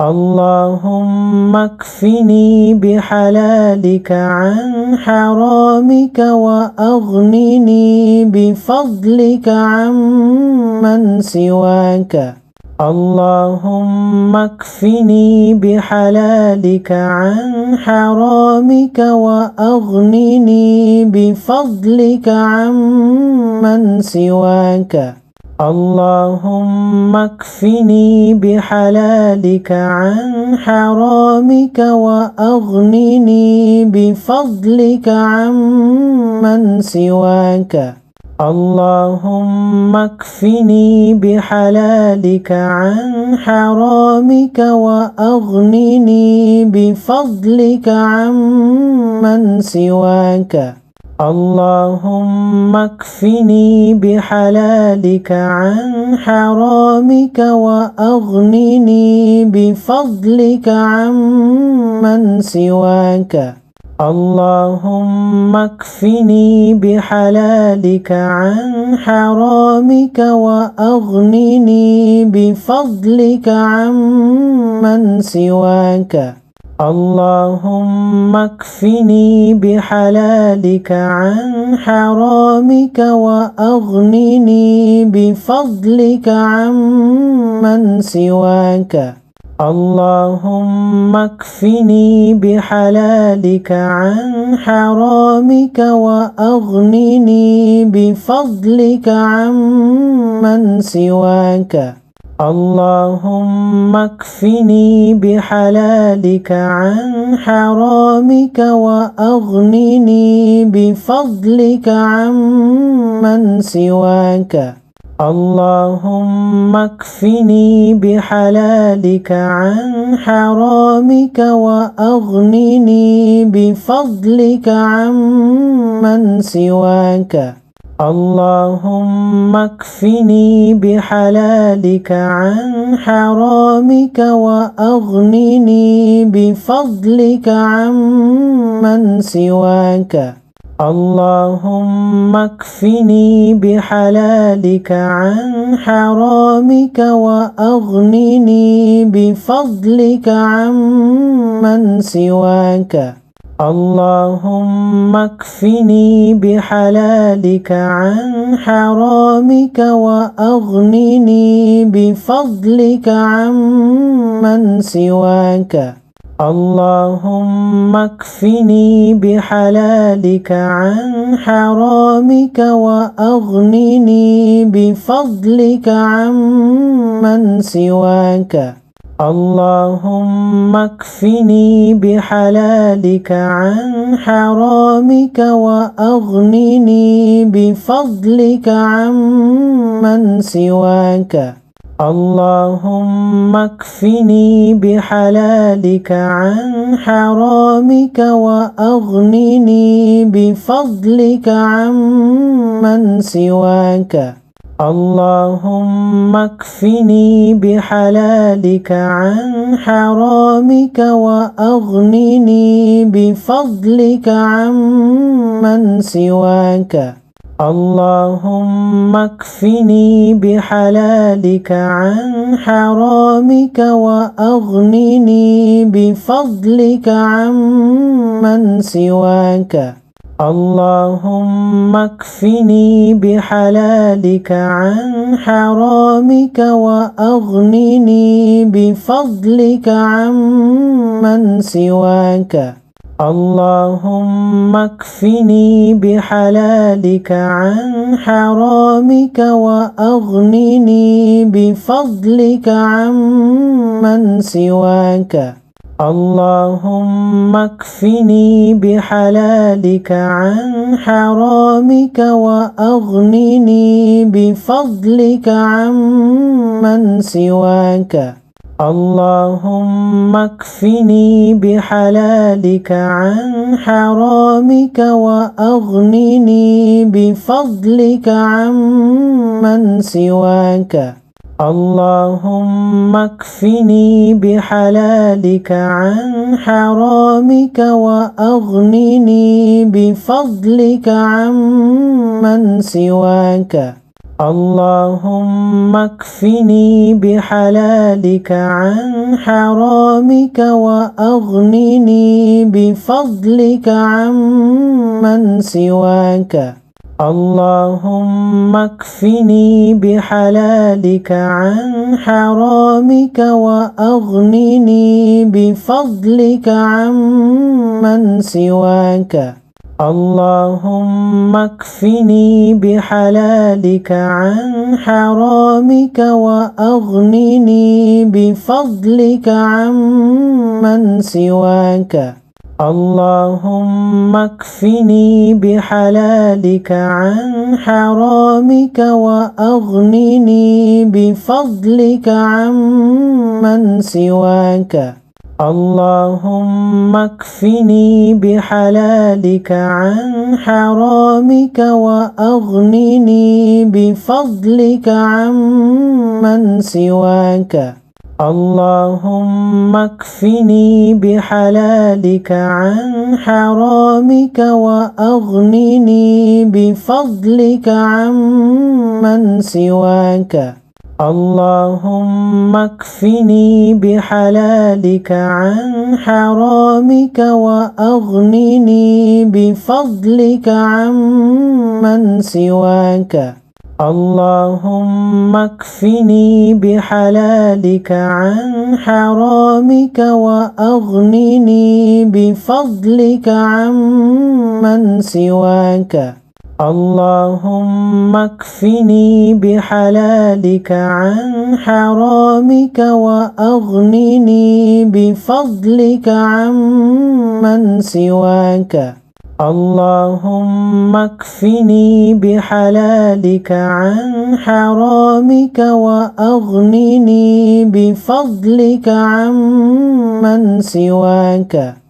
اللهم اكفني بحلالك عن حرامك وأغنني بفضلك عمن سواك. اللهم اكفني بحلالك عن حرامك وأغنني بفضلك عمن سواك. اللهم اكفني بحلالك عن حرامك وأغنني بفضلك عمن سواك. اللهم اكفني بحلالك عن حرامك وأغنني بفضلك عمن سواك. اللهم اكفني بحلالك عن حرامك وأغنني بفضلك عمن سواك. اللهم اكفني بحلالك عن حرامك وأغنني بفضلك عمن سواك. اللهم اكفني بحلالك عن حرامك وأغنني بفضلك عمن سواك. اللهم اكفني بحلالك عن حرامك وأغنني بفضلك عمن سواك. اللهم اكفني بحلالك عن حرامك وأغنني بفضلك عمن سواك. اللهم اكفني بحلالك عن حرامك وأغنني بفضلك عمن سواك. اللهم اكفني بحلالك عن حرامك وأغنني بفضلك عمن سواك. اللهم اكفني بحلالك عن حرامك وأغنني بفضلك عمن سواك. اللهم اكفني بحلالك عن حرامك وأغنني بفضلك عمن سواك. اللهم اكفني بحلالك عن حرامك وأغنني بفضلك عمن سواك. اللهم اكفني بحلالك عن حرامك وأغنني بفضلك عمن سواك. اللهم اكفني بحلالك عن حرامك وأغنني بفضلك عمن سواك. اللهم اكفني بحلالك عن حرامك وأغنني بفضلك عمن سواك. اللهم اكفني بحلالك عن حرامك وأغنني بفضلك عمن سواك. اللهم اكفني بحلالك عن حرامك وأغنني بفضلك عمن سواك. اللهم اكفني بحلالك عن حرامك وأغنني بفضلك عمن سواك. اللهم اكفني بحلالك عن حرامك وأغنني بفضلك عمن سواك. اللهم اكفني بحلالك عن حرامك وأغنني بفضلك عمن سواك. اللهم اكفني بحلالك عن حرامك وأغنني بفضلك عمن سواك. اللهم اكفني بحلالك عن حرامك وأغنني بفضلك عمن سواك اللهم اكفني بحلالك عن حرامك وأغنني بفضلك عمن سواك اللهم اكفني بحلالك عن حرامك وأغنني بفضلك عمن سواك اللهم اكفني بحلالك عن حرامك وأغنني بفضلك عمن سواك اللهم اكفني بحلالك عن حرامك وأغنني بفضلك عمن سواك اللهم اكفني بحلالك عن حرامك وأغنني بفضلك عمن سواك اللهم اكفني بحلالك عن حرامك وأغنني بفضلك عمن سواك اللهم اكفني بحلالك عن حرامك وأغنني بفضلك عمن سواك اللهم اكفني بحلالك عن حرامك وأغنني بفضلك عمن سواك اللهم اكفني بحلالك عن حرامك وأغنني بفضلك عمن سواك